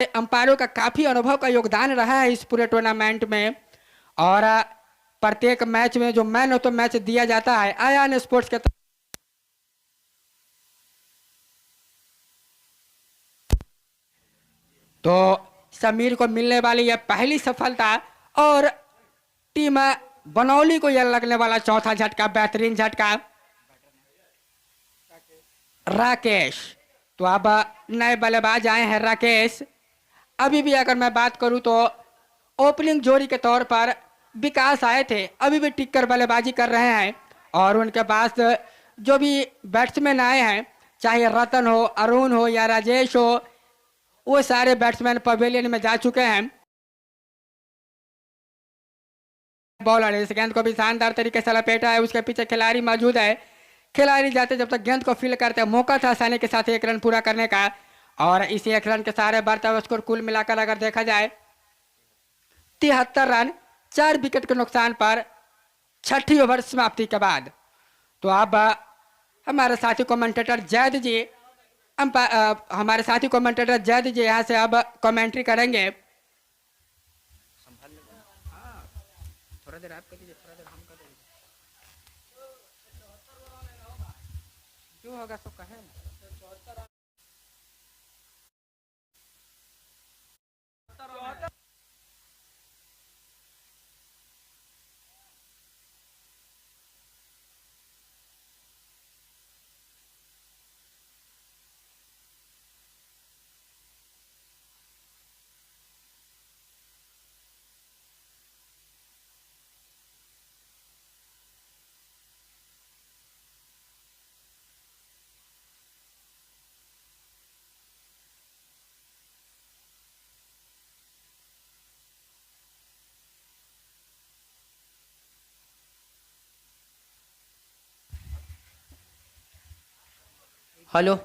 अंपायरों का काफी अनुभव का योगदान रहा है इस पूरे टूर्नामेंट में। और प्रत्येक मैच में जो मैन ऑफ द मैच दिया जाता है आयान स्पोर्ट्स के तो समीर को मिलने वाली यह पहली सफलता और टीम बनौली को यह लगने वाला चौथा झटका, बेहतरीन झटका। राकेश, तो अब नए बल्लेबाज आए हैं राकेश। अभी भी अगर मैं बात करूं तो ओपनिंग जोड़ी के तौर पर विकास आए थे, अभी भी टिक्कर बल्लेबाजी कर रहे हैं। और उनके पास जो भी बैट्समैन आए हैं, चाहे रतन हो, अरुण हो या राजेश हो, वो सारे बैट्समैन पवेलियन में जा चुके हैं। बॉलर इस गेंद को भी शानदार तरीके से लपेटा है, उसके पीछे खिलाड़ी मौजूद है। खिलाड़ी जाते जब तक गेंद को फील करते हैं, मौका था आसानी के साथ एक रन पूरा करने का। और इसी एक रन के सहारे बढ़ता हुआ स्कोर कुल मिलाकर अगर देखा जाए 73 रन 4 विकेट के नुकसान पर छठी ओवर समाप्ति के बाद। तो अब हमारे साथी कमेंटेटर जैद जी यहाँ से अब कमेंट्री करेंगे। थोड़ा देर आप कर दीजिए, थोड़ा देर हम कर देंगे, जो होगा सब कहे। हेलो, तो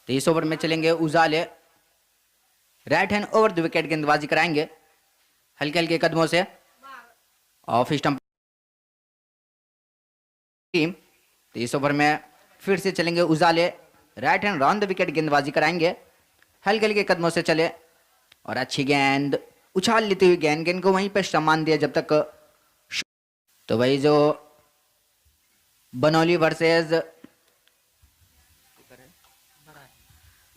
इस ओवर में चलेंगे उजाले। Right hand over the wicket गेंदबाजी कराएंगे हल्के हल्के कदमों से ऑफ स्टंप टीम। तो इस ओवर में फिर से चलेंगे उजाले। Right hand round the wicket गेंदबाजी कराएंगे हल्के हल्के कदमों से चले। और अच्छी गेंद उछाल लेती हुई गेंद को वहीं पे सम्मान दिया जब तक। तो वही जो बनौली वर्सेस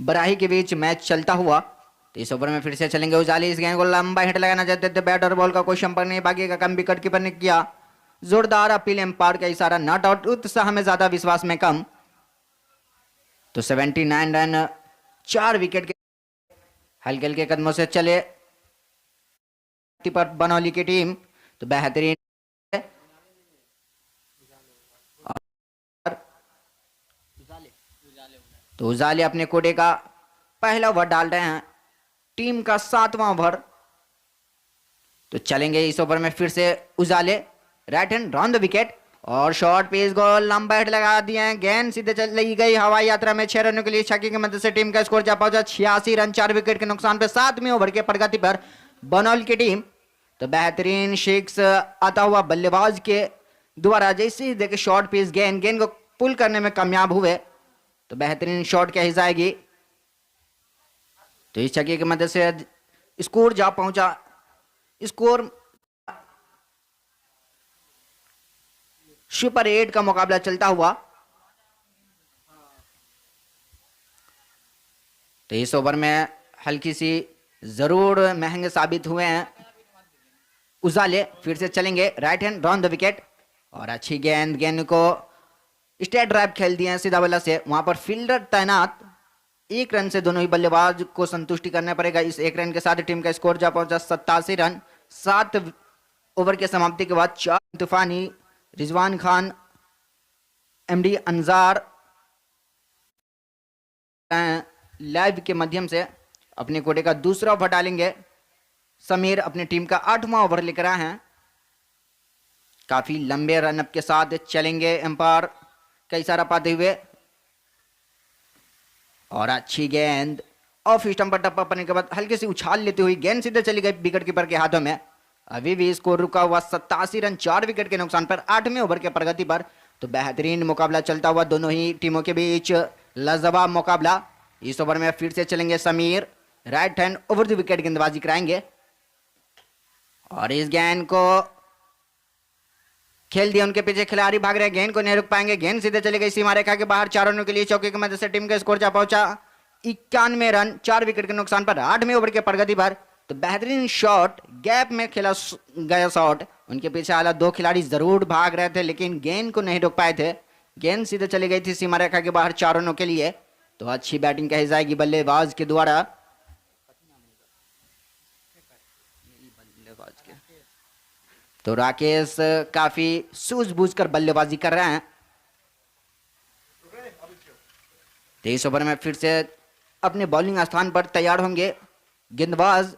बराही के बीच मैच चलता हुआ। तो इस ओवर में फिर से चलेंगे उजाली। इस गेंद को लंबा हिट लगाना चाहते थे, बैट और बॉल का कोई संपर्क नहीं, बाकी का कम विकेट कीपर ने किया। जोरदार अपील, एम्पायर का इशारा, नॉट आउट, उत्साह में ज्यादा विश्वास में कम। तो 79 रन 4 विकेट के हल्के हल्के कदमों से चले पर बनौली की टीम। तो बेहतरीन तो उजाले अपने कोडे का पहला ओवर डाल रहे हैं, टीम का 7वां ओवर। तो चलेंगे इस ओवर में फिर से उजाले। Right hand round the wicket और शॉर्ट पेस गोल, लंबा हिट लगा दिए हैं, गेंद सीधे चली गई हवाई यात्रा में 6 रनों के लिए। छक्के की मदद से टीम का स्कोर जा पहुंचा 86 रन 4 विकेट के नुकसान पे 7वें ओवर के प्रगति पर बनौली की टीम। तो बेहतरीन सिक्स आता हुआ बल्लेबाज के द्वारा जैसे ही देखे शॉर्ट पेस गेंद को पुल करने में कामयाब हुए। तो बेहतरीन शॉट क्या ही जाएगी। तो इस छक्के की मदद से स्कोर जा पहुंचा, स्कोर सुपर 8 का मुकाबला चलता हुआ। तो इस ओवर में हल्की सी जरूर महंगे साबित हुए हैं उजाले। फिर से चलेंगे right hand round the wicket और अच्छी गेंद को स्ट्रेट ड्राइव खेल दिए हैं सीधा बल्ला से, वहां पर फील्डर तैनात। 1 रन से दोनों ही बल्लेबाज को संतुष्टि करना पड़ेगा। इस 1 रन के साथ टीम का स्कोर जा पहुंचा 87 रन। 7 ओवर के समाप्ति के बाद 4 तूफानी रिजवान खान, एमडी अंजार लाइव के माध्यम से अपने कोटे का दूसरा ओवर डालेंगे। समीर अपनी टीम का 8वां ओवर लेकर आए हैं। काफी लंबे रनअप के साथ चलेंगे एम्पायर का इशारा पाते हुए। और अच्छी गेंद ऑफ स्टंप पर टप्पा पड़ने के बाद हल्के से उछाल लेते हुए गेंद सीधे चली गई विकेट कीपर के हाथों में। अभी भी स्कोर रुका हुआ 87 रन 4 विकेट के नुकसान पर 8वें ओवर के प्रगति पर। तो बेहतरीन मुकाबला चलता हुआ दोनों ही टीमों के बीच, लाजवाब मुकाबला। इस ओवर में फिर से चलेंगे Sameer, right hand over the wicket गेंदबाजी कराएंगे और इस गेंद को खेल दिया, उनके पीछे खिलाड़ी भाग रहे हैं, गेंद को नहीं रुक पाएंगे, गेंद सीधे चले गई सीमा रेखा के बाहर। 4 रनों के लिए चौके की मदद से टीम का स्कोर जा पहुंचा 91 रन 4 विकेट के नुकसान पर 8वें ओवर के प्रगति पर। तो बेहतरीन शॉट, गैप में खेला गया शॉट, उनके पीछे आला 2 खिलाड़ी जरूर भाग रहे थे लेकिन गेंद को नहीं रोक पाए थे, गेंद सीधे चली गई थी सीमा रेखा के बाहर 4 रनों के लिए। तो अच्छी बैटिंग कही जाएगी बल्लेबाज के द्वारा। तो राकेश काफी सूझबूझ कर बल्लेबाजी कर रहे हैं। 23 ओवर में फिर से अपने बॉलिंग स्थान पर तैयार होंगे गेंदबाज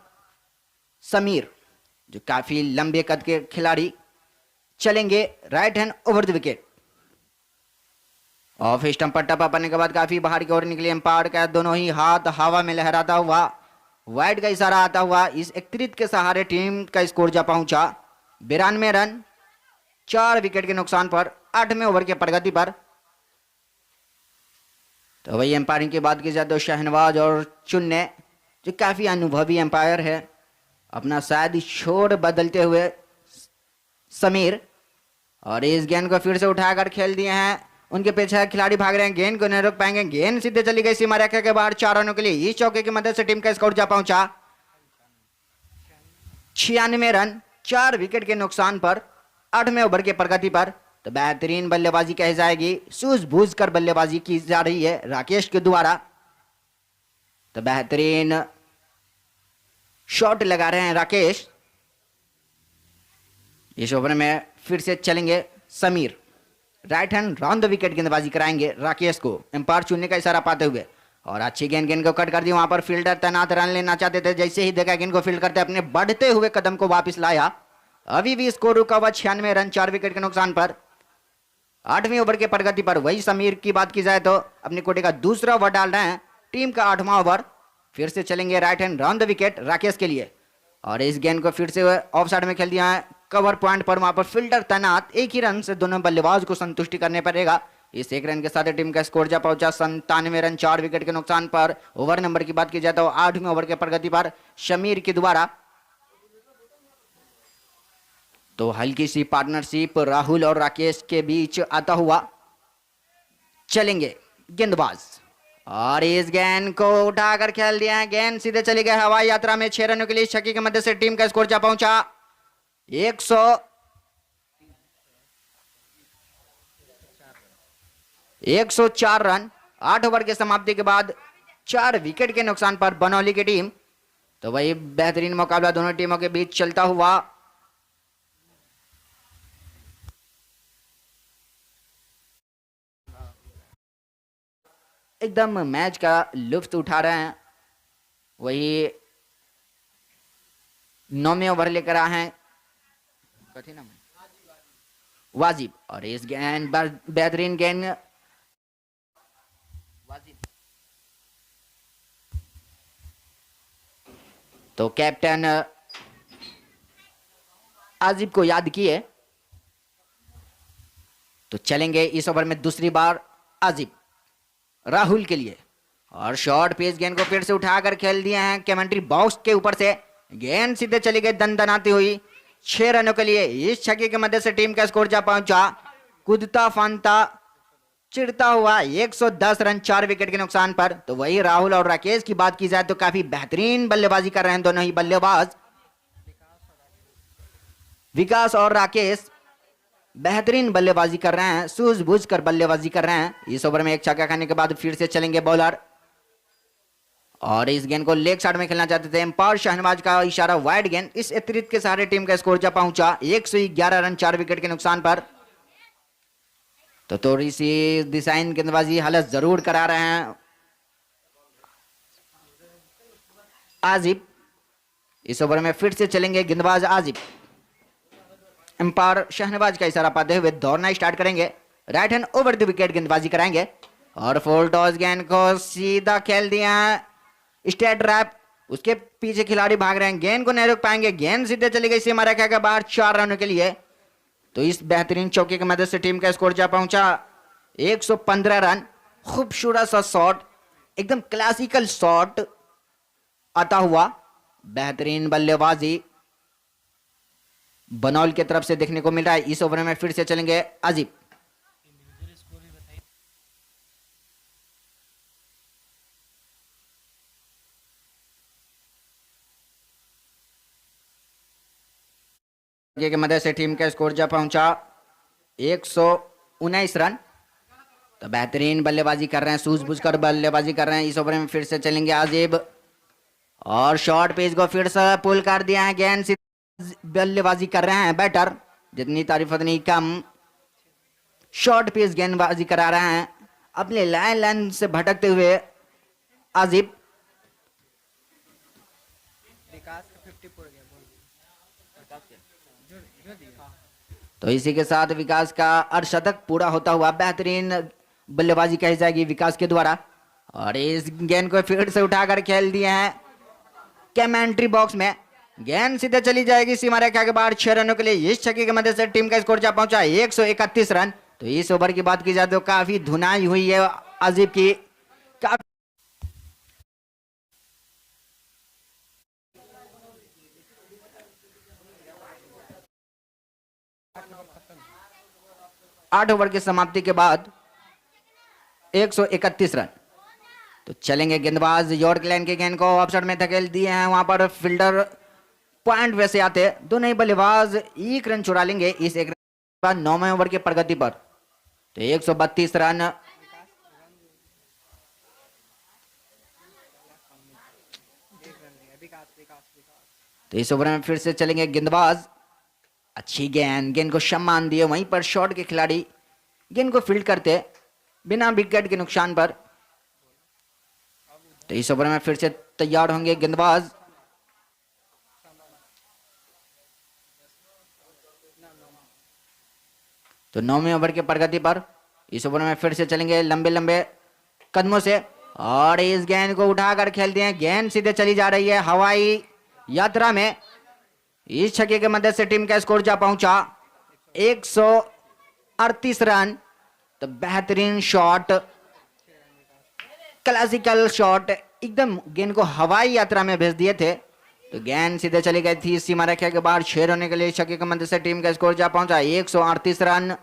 समीर, जो काफी लंबे कद के खिलाड़ी। चलेंगे right hand over the wicket. Off stump पर टपा पड़ने के बाद काफी बाहर की ओर निकली, एम्पायर का दोनों ही हाथ हवा में लहराता हुआ वाइड का इशारा आता हुआ इस एकत्रित के सहारे टीम का स्कोर जा पहुंचा 92 रन 4 विकेट के नुकसान पर 8वें ओवर के प्रगति पर। तो वही एम्पायरिंग की बात की जाए तो शहनवाज और चुन्ने, जो काफी अनुभवी एम्पायर है, अपना शायद छोर बदलते हुए समीर, और इस गेंद को फिर से उठाकर खेल दिए हैं, उनके पीछे खिलाड़ी भाग रहे हैं, गेंद को नहीं रोक पाएंगे, गेंद सीधे चली गई सीमा रेखा के बाहर 4 रनों के लिए। इस चौके की मदद से टीम का स्कोर जा पहुंचा 96 रन 4 विकेट के नुकसान पर 8वें ओवर के प्रगति पर। तो बेहतरीन बल्लेबाजी कही जाएगी, सूझबूझ कर बल्लेबाजी की जा रही है राकेश के द्वारा। तो बेहतरीन शॉट लगा रहे हैं राकेश। इस ओवर में फिर से चलेंगे Sameer, right hand round the wicket गेंदबाजी कराएंगे राकेश को, एम्पायर चुनने का इशारा पाते हुए, और अच्छी गेंद को कट कर दी। वहां पर फील्डर तैनात रन लेना चाहते थे, जैसे ही देखा गेंद को फील्ड करते अपने बढ़ते हुए कदम को वापस लाया। अभी भी स्कोर रुका हुआ 96 रन 4 विकेट के नुकसान पर 8वें ओवर के प्रगति पर। वही समीर की बात की जाए तो अपने कोटे का दूसरा ओवर डाल रहे हैं, टीम का 8वां ओवर। फिर से चलेंगे right hand round the wicket Rakesh के लिए, और इस गेंद को फिर से ऑफ साइड में खेल दिया है, कवर पॉइंट पर वहां पर फील्डर तैनात, एक ही रन से दोनों बल्लेबाज को संतुष्टि करने पड़ेगा। इस एक रन के साथ टीम का स्कोर जा पहुंचा 97 रन 4 विकेट के नुकसान पर। ओवर नंबर की बात की जाए तो 8वें ओवर के प्रगति पर शमीर के द्वारा। तो हल्की सी पार्टनरशिप राहुल और राकेश के बीच आता हुआ चलेंगे गेंदबाज, और इस गेंद को उठाकर खेल दिया है, गेंद सीधे चली गई हवाई यात्रा में 6 रनों के लिए। छक्के की मदद से टीम का स्कोर जा पहुंचा 104 रन 8 ओवर के समाप्ति के बाद 4 विकेट के नुकसान पर बनौली की टीम। तो वही बेहतरीन मुकाबला दोनों टीमों के बीच चलता हुआ एकदम मैच का लुत्फ उठा रहे हैं। वही 9वें ओवर लेकर आए हैं वाजिब, और इस गेंद बेहतरीन गेंद वाजिब। तो कैप्टन आजिब को याद किए। तो चलेंगे इस ओवर में दूसरी बार आजिब राहुल के लिए, और शॉर्ट पेस गेंद को फिर से उठाकर खेल दिए हैं कमेंट्री बॉक्स के ऊपर से, गेंद सीधे चली गई दनदनाती हुई 6 रनों के लिए। इस छक्के की मदद से टीम का स्कोर जा पहुंचा कूदता फांदता चिढ़ता हुआ 110 रन 4 विकेट के नुकसान पर। तो वही राहुल और राकेश की बात की जाए तो काफी बेहतरीन बल्लेबाजी कर रहे हैं दोनों ही बल्लेबाज, विकास और राकेश बेहतरीन बल्लेबाजी कर रहे हैं, सूझबूझ कर बल्लेबाजी कर रहे हैं। इस ओवर में एक छक्का खाने के बाद फिर से चलेंगे बॉलर, और इस गेंद को लेग साइड में खेलना चाहते थे, एम्पायर शहनवाज का इशारा वाइड गेंद। इस अतिरिक्त के सहारे टीम का स्कोर जा पहुंचा 111 रन 4 विकेट के नुकसान पर। तो थोड़ी सी डिजाइन गेंदबाजी हालत जरूर करा रहे हैं आजिब। इस ओवर में फिर से चलेंगे गेंदबाज आजिब, एम्पायर शहनवाज का इशारा पाते हुए दौड़ना स्टार्ट करेंगे, right hand over the wicket गेंदबाजी कराएंगे, और फुल टॉस गेंद को सीधा खेल दिया स्ट्रेट रैप उसके पीछे खिलाड़ी भाग रहे हैं, गेंद को नहीं रोक पाएंगे, गेंद सीधे चली गई सीमा रेखा के बाहर 4 रनों के लिए। तो इस बेहतरीन चौके की मदद से टीम का स्कोर जा पहुंचा 115 रन। खूबसूरत सा शॉट, एकदम क्लासिकल शॉट आता हुआ, बेहतरीन बल्लेबाजी बनौल की तरफ से देखने को मिल रहा है। इस ओवर में फिर से चलेंगे अजीब। की मदद से टीम का स्कोर जा पहुंचा 119 रन। तो बेहतरीन बल्लेबाजी कर रहे हैं, सूझबूझ कर बल्लेबाजी कर रहे हैं। इस ओवर में फिर से चलेंगे अजीब और शॉर्ट पेज को फिर से पुल कर दिया है। गेंद से बल्लेबाजी कर रहे हैं बैटर, जितनी तारीफ उतनी कम। शॉर्ट पेज गेंदबाजी करा रहे हैं अपने लाइन से भटकते हुए अजीब। तो इसी के साथ विकास का अर्धशतक पूरा होता हुआ बेहतरीन बल्लेबाजी कही जाएगी विकास के द्वारा। और इस गेंद को फिर से उठाकर खेल दिए हैं कमेंट्री बॉक्स में। गेंद सीधे चली जाएगी सीमा रेखा के बाहर 6 रनों के लिए। इस छक्के की मदद से टीम का स्कोर जा पहुंचा 131 रन। तो इस ओवर की बात की जाए तो काफी धुनाई हुई है अजीब की। काफी 8 ओवर की समाप्ति के बाद 131 रन। तो चलेंगे गेंदबाज यॉर्कलैंड के गेंद को ऑफसाइड में धकेल दिए हैं। वहां पर फील्डर पॉइंट वैसे आते दोनों ही बल्लेबाज 1 रन चुरा लेंगे इस 1 रन बाद 9वें ओवर की प्रगति पर। तो 132 रन। तो इस ओवर में फिर से चलेंगे गेंदबाज। अच्छी गेंद को सम्मान दिए, वहीं पर शॉट के खिलाड़ी गेंद को फील्ड करते बिना विकेट के नुकसान पर। तो इस ओवर में फिर से तैयार होंगे गेंदबाज। तो 9वें ओवर के प्रगति पर इस ओवर में फिर से चलेंगे लंबे लंबे कदमों से और इस गेंद को उठाकर खेलते हैं। गेंद सीधे चली जा रही है हवाई यात्रा में। इस छक्के की मदद से टीम का स्कोर जा पहुंचा 138 रन। तो बेहतरीन शॉट, क्लासिकल शॉट, एकदम गेंद को हवाई यात्रा में भेज दिए थे। तो गेंद सीधे चली गई थी सीमा रेखा के बाहर 6 रन के लिए। छक्के की मदद से टीम का स्कोर जा पहुंचा 138 रन।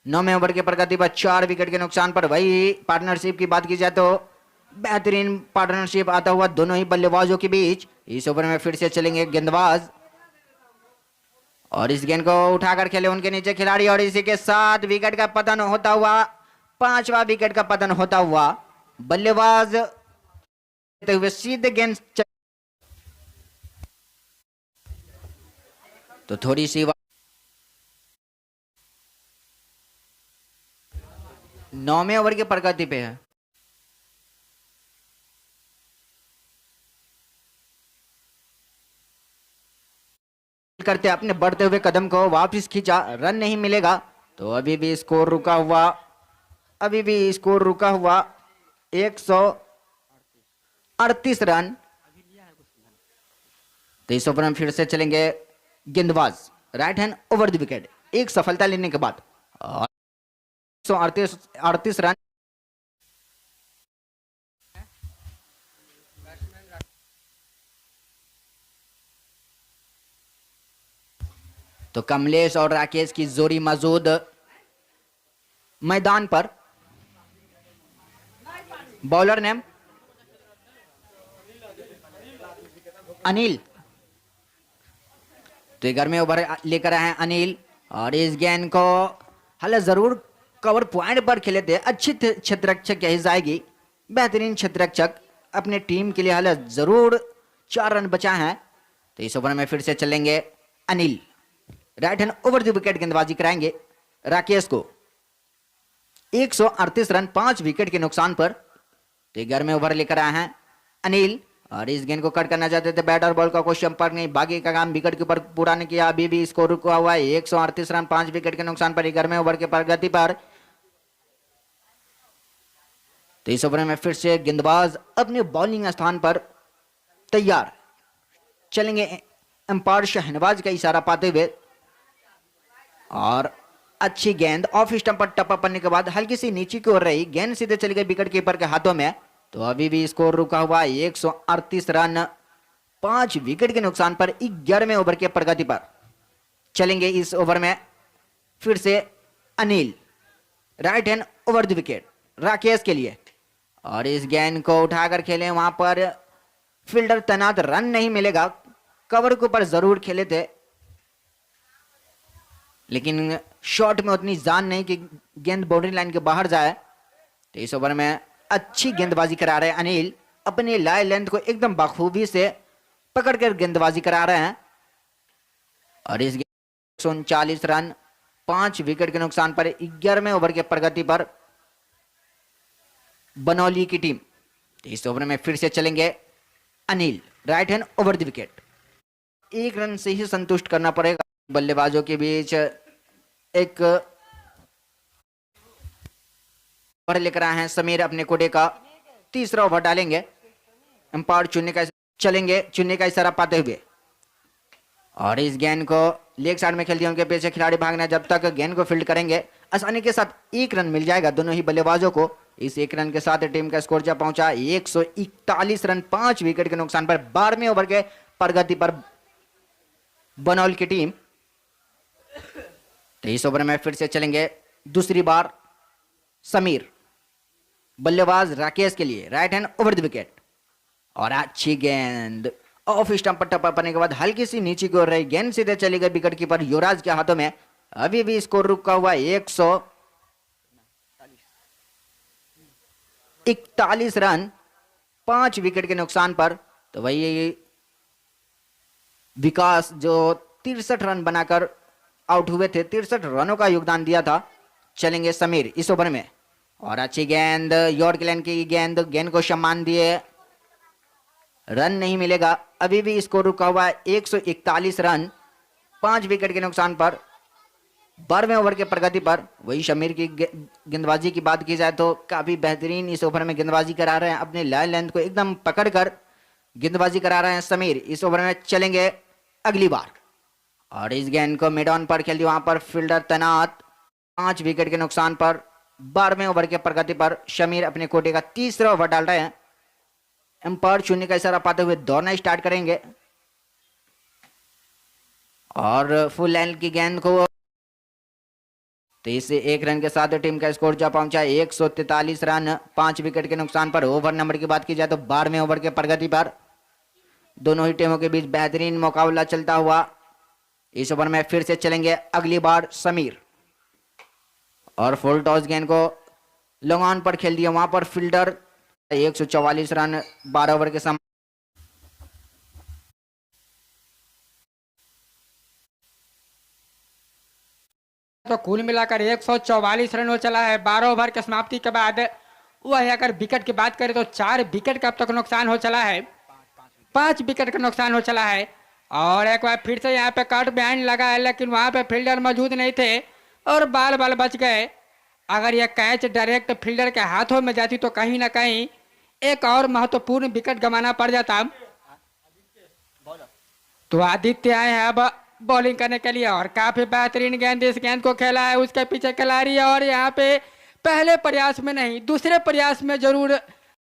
9वें ओवर के प्रगति पर 4 विकेट के नुकसान पर। वही पार्टनरशिप की बात की जाए तो बेहतरीन पार्टनरशिप आता हुआ दोनों ही बल्लेबाजों के बीच। इस ओवर में फिर से चलेंगे गेंदबाज और इस गेंद को उठाकर खेले उनके नीचे खिलाड़ी और इसी के साथ विकेट का पतन होता हुआ, 5वां विकेट का पतन होता हुआ। बल्लेबाज देते हुए सीधे गेंद तो थोड़ी सी 9वें ओवर की प्रगति पे है। करते अपने बढ़ते हुए कदम को वापस खींचा, रन नहीं मिलेगा। तो अभी भी स्कोर रुका हुआ 138 रन। तो इस ओवर में फिर से चलेंगे गेंदबाज right hand over the wicket एक सफलता लेने के बाद 138 रन। तो कमलेश और राकेश की जोड़ी मौजूद मैदान पर। Bowler name Anil. तो 11वें ओवर लेकर आए हैं अनिल और इस गेंद को हालांकि जरूर कवर पॉइंट पर खेले थे। अच्छी क्षेत्ररक्षक कही जाएगी, बेहतरीन क्षेत्ररक्षक अपने टीम के लिए हालांकि जरूर 4 रन बचाए हैं। तो इस ओवर में फिर से चलेंगे Anil, right hand over the wicket गेंदबाजी कराएंगे राकेश को। 138 रन 5 विकेट के नुकसान पर। तो 11वें ओवर लेकर आए हैं अनिल और इस गेंद को कट करना चाहते थे, बैट और बॉल का कोई संपर्क नहीं, बाकी का काम विकेट के ऊपर पूरा नहीं किया। अभी भी स्कोर रुका हुआ है 138 रन 5 विकेट के नुकसान पर 11वें ओवर के प्रगति पर। तो इस ओवर में फिर से गेंदबाज अपने बॉलिंग स्थान पर तैयार। चलेंगे अंपायर शहनवाज का इशारा पाते हुए, और अच्छी गेंद ऑफ स्टंप पर टप्पा पड़ने के बाद हल्की सी नीचे की ओर रही, गेंद सीधे चली गई विकेट कीपर के हाथों में। तो अभी भी स्कोर रुका हुआ 138 रन 5 विकेट के नुकसान पर 11वें ओवर के प्रगति पर। चलेंगे इस ओवर में फिर से Anil, right hand over the wicket Rakesh के लिए, और इस गेंद को उठाकर खेले, वहां पर फील्डर तैनात, रन नहीं मिलेगा। कवर के ऊपर जरूर खेले थे, लेकिन शॉट में उतनी जान नहीं कि गेंद बाउंड्री लाइन के बाहर जाए। तो इस ओवर में अच्छी गेंदबाजी करा रहे हैं अनिल, अपनी लाइन लेंथ को एकदम बखूबी से पकड़कर गेंदबाजी करा रहे हैं। और इस 139 रन 5 विकेट के नुकसान पर 11वें ओवर के प्रगति पर बनौली की टीम। इस ओवर में फिर से चलेंगे Anil, right hand over the wicket. 1 run से ही संतुष्ट करना पड़ेगा। बल्लेबाजों के बीच एक ओवर लेकर आए हैं समीर, अपने कोडे का तीसरा ओवर डालेंगे। अंपायर चुनने का इशारा पाते हुए, और इस गेंद को लेग साइड में खेल दिया, उनके पीछे खिलाड़ी भागना, जब तक गेंद को फील्ड करेंगे आसानी के साथ 1 रन मिल जाएगा दोनों ही बल्लेबाजों को। इस 1 रन के साथ टीम का स्कोर जब पहुंचा 141 रन 5 विकेट के नुकसान पर 12वें ओवर के प्रगति पर बनौल की टीम। तो इस ओवर में फिर से चलेंगे दूसरी बार समीर, बल्लेबाज राकेश के लिए, right hand over the wicket, और अच्छी गेंद ऑफ स्टंप पर टप्पा पड़ने के बाद हल्की सी नीचे की ओर रही, गेंद सीधे चली गई विकेट कीपर युवराज के हाथों में। अभी भी स्कोर रुका हुआ 141 रन 5 विकेट के नुकसान पर। तो वही विकास जो 63 रन बनाकर आउट हुए थे, 63 रनों का योगदान दिया था। चलेंगे समीर इस ओवर में, और अच्छी गेंद यॉर्कलैंड की गेंद को सम्मान दिए, रन नहीं मिलेगा। अभी भी स्कोर रुका हुआ है 141 रन 5 विकेट के नुकसान पर 12वें ओवर के प्रगति पर। वही शमीर की गेंदबाजी की बात की जाए तो काफी बेहतरीन इस ओवर में गेंदबाजी करा रहे हैं, अपने लाइन लेंथ को एकदम पकड़कर गेंदबाजी करा रहे हैं समीर। इस ओवर में चलेंगे अगली बार, और इस गेंद को मिड ऑन पर खेल दी, वहां पर फील्डर तैनात, 5 विकेट के नुकसान पर 12वें ओवर के प्रगति पर शमीर अपने कोटे का तीसरा ओवर डाल रहे हैं। अंपायर चुनने का इशारा पाते हुए दौड़ना स्टार्ट करेंगे, और फुल लाइन की गेंद को, तो इससे 1 रन के साथ टीम का स्कोर जा पहुंचा 143 रन 5 विकेट के नुकसान पर। ओवर नंबर की बात की जाए तो 12वें ओवर के प्रगति पर दोनों ही टीमों के बीच बेहतरीन मुकाबला चलता हुआ। इस ओवर में फिर से चलेंगे अगली बार समीर, और फुल टॉस गेंद को लॉन्ग ऑन पर खेल दिया, वहां पर फील्डर 144 रन 12 ओवर के समय। तो कुल मिलाकर 144 रन हो चला है 12 ओवर के समाप्ति के बाद। वह अगर विकेट की बात करें तो 4 विकेट का अब तक नुकसान हो चला है, 5 विकेट का नुकसान हो चला है। और एक बार फिर से यहाँ पे कट बैंड लगा है, लेकिन वहां पे फील्डर मौजूद नहीं थे और बाल बच गए। अगर यह कैच डायरेक्ट फील्डर के हाथों में जाती तो कहीं ना कहीं एक और महत्वपूर्ण विकेट गंवाना पड़ जाता। तो आदित्य आए हैं अब बॉलिंग करने के लिए, और काफी बेहतरीन गेंद, इस गेंद को खेला है उसके पीछे खिलाड़ी, और यहाँ पे पहले प्रयास में नहीं दूसरे प्रयास में जरूर